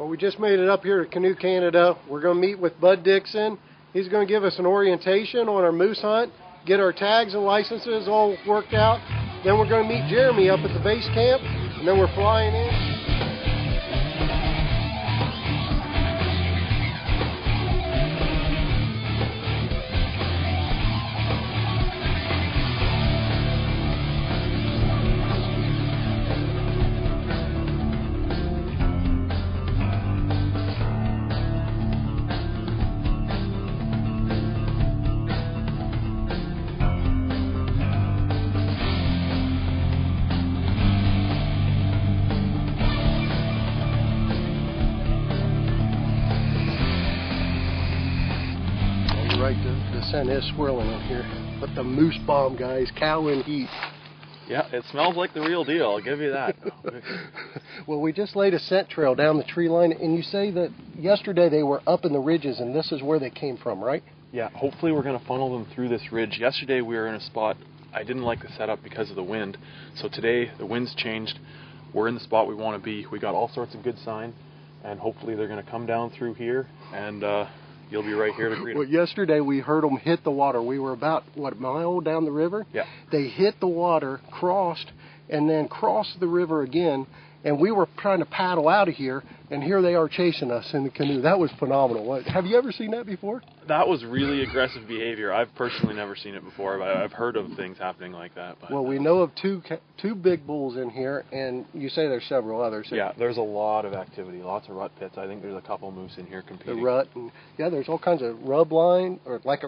Well, we just made it up here to Canoe Canada. We're going to meet with Bud Dixon. He's going to give us an orientation on our moose hunt, get our tags and licenses all worked out. Then we're going to meet Jeremy up at the base camp, and then we're flying in. Right, the scent is swirling in here. But the moose bomb, guys, cow in heat. Yeah, it smells like the real deal, I'll give you that. Well, we just laid a scent trail down the tree line, and you say that yesterday they were up in the ridges, and this is where they came from, right? Yeah, hopefully we're going to funnel them through this ridge. Yesterday we were in a spot I didn't like the setup because of the wind. So today the wind's changed. We're in the spot we want to be. We got all sorts of good sign, and hopefully they're going to come down through here, and you'll be right here to greet them. Well, yesterday we heard them hit the water. We were about, what, a mile down the river? Yeah. They hit the water, crossed, and then crossed the river again, and we were trying to paddle out of here, and here they are chasing us in the canoe. That was phenomenal. Have you ever seen that before? That was really aggressive behavior. I've personally never seen it before, but I've heard of things happening like that. But, well, we know of two big bulls in here, and you say there's several others. Yeah, there's a lot of activity, lots of rut pits. I think there's a couple moose in here competing. The rut, and yeah, there's all kinds of rub line, or like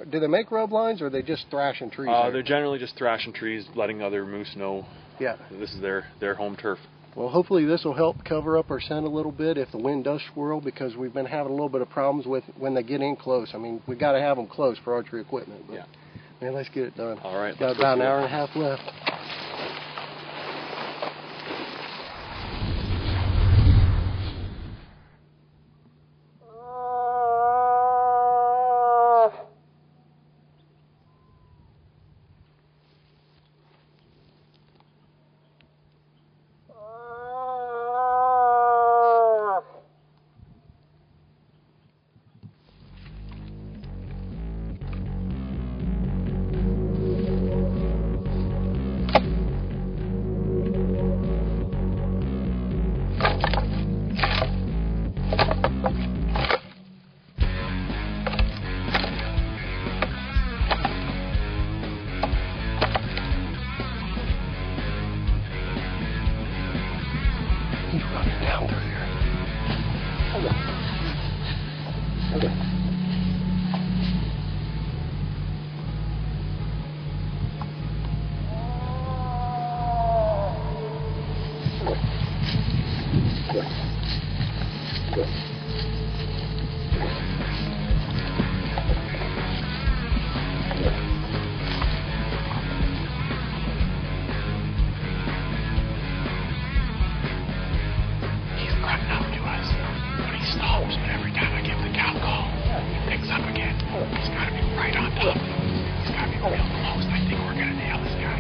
do they make rub lines, or are they just thrashing trees? They're generally just thrashing trees, letting other moose know this is their home turf. Well, hopefully this will help cover up our scent a little bit if the wind does swirl, because we've been having a little bit of problems with when they get in close. I mean, we've got to have them close for archery equipment. But, yeah. Man, let's get it done. All right. Got about an hour and a half left. He's running down through here. Okay. Stops, but every time I give the cow call, he picks up again. He's got to be right on top of him. He's got to be real close. I think we're going to nail this guy.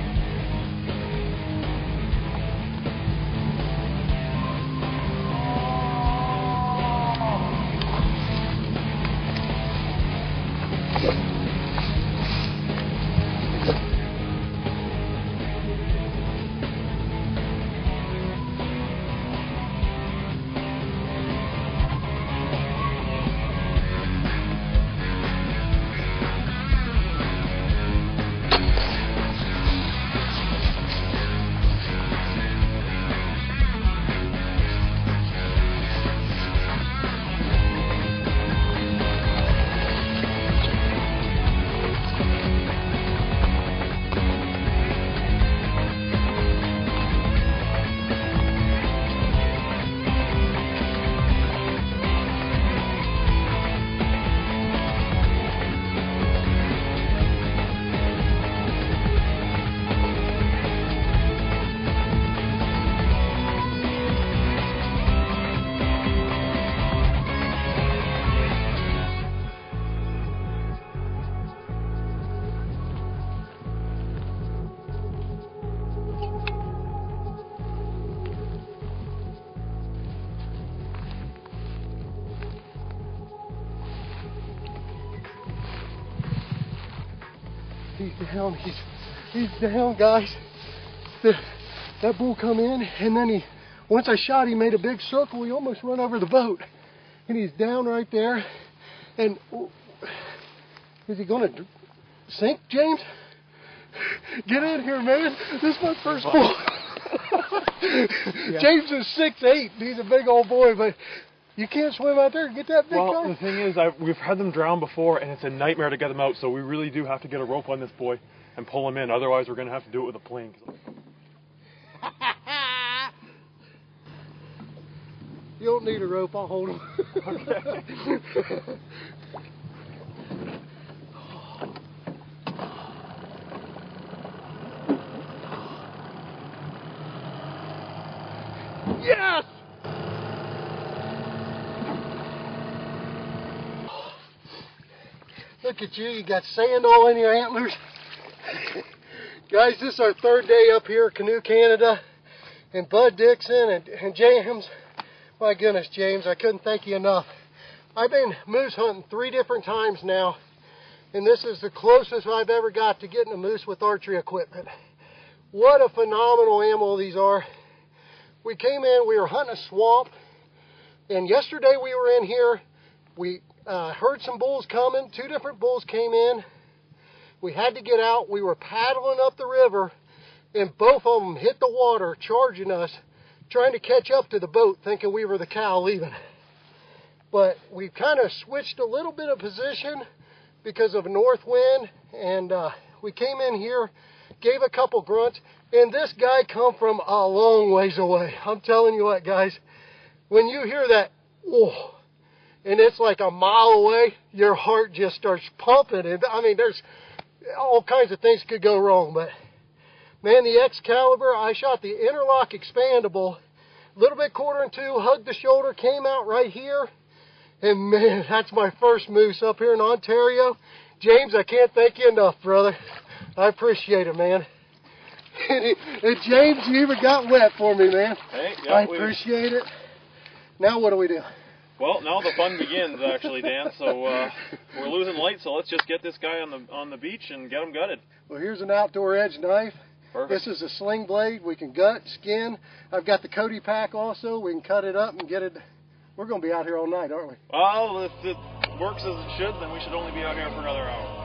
He's down. He's down, guys. That bull come in, and then once I shot, he made a big circle. He almost run over the boat, and he's down right there. And is he going to sink, James? Get in here, man. This is my first bull. Yeah. James is 6'8". He's a big old boy, but you can't swim out there and get that big guy. Well, the thing is, we've had them drown before, and it's a nightmare to get them out, so we really do have to get a rope on this boy and pull him in. Otherwise, we're going to have to do it with a plane. You don't need a rope. I'll hold him. Okay. Yes! Look at you, you got sand all in your antlers. Guys, this is our third day up here at Canoe Canada. And Bud Dixon and James. My goodness, James, I couldn't thank you enough. I've been moose hunting 3 different times now. And this is the closest I've ever got to getting a moose with archery equipment. What a phenomenal animal these are. We came in, we were hunting a swamp. And yesterday we were in here. We heard some bulls coming. 2 different bulls came in. We had to get out. We were paddling up the river, and both of them hit the water, charging us, trying to catch up to the boat, thinking we were the cow leaving. But we kind of switched a little bit of position because of a north wind, and we came in here, gave a couple grunts, and this guy come from a long ways away. I'm telling you what, guys, when you hear that, oh, and it's like a mile away, your heart just starts pumping. And I mean, there's all kinds of things could go wrong, but man, the Excalibur, I shot the interlock expandable, a little bit 1/4 hugged the shoulder, came out right here, and man, that's my first moose up here in Ontario. James, I can't thank you enough, brother. I appreciate it, man. And James, you even got wet for me, man. Hey, yeah, I appreciate it. Now what do we do? Well, now the fun begins, actually, Dan. So we're losing light, so let's just get this guy on the beach and get him gutted. Well, here's an outdoor edge knife. Perfect. This is a sling blade. We can gut, skin. I've got the Cody pack also. We can cut it up and get it. We're going to be out here all night, aren't we? Well, if it works as it should, then we should only be out here for another hour.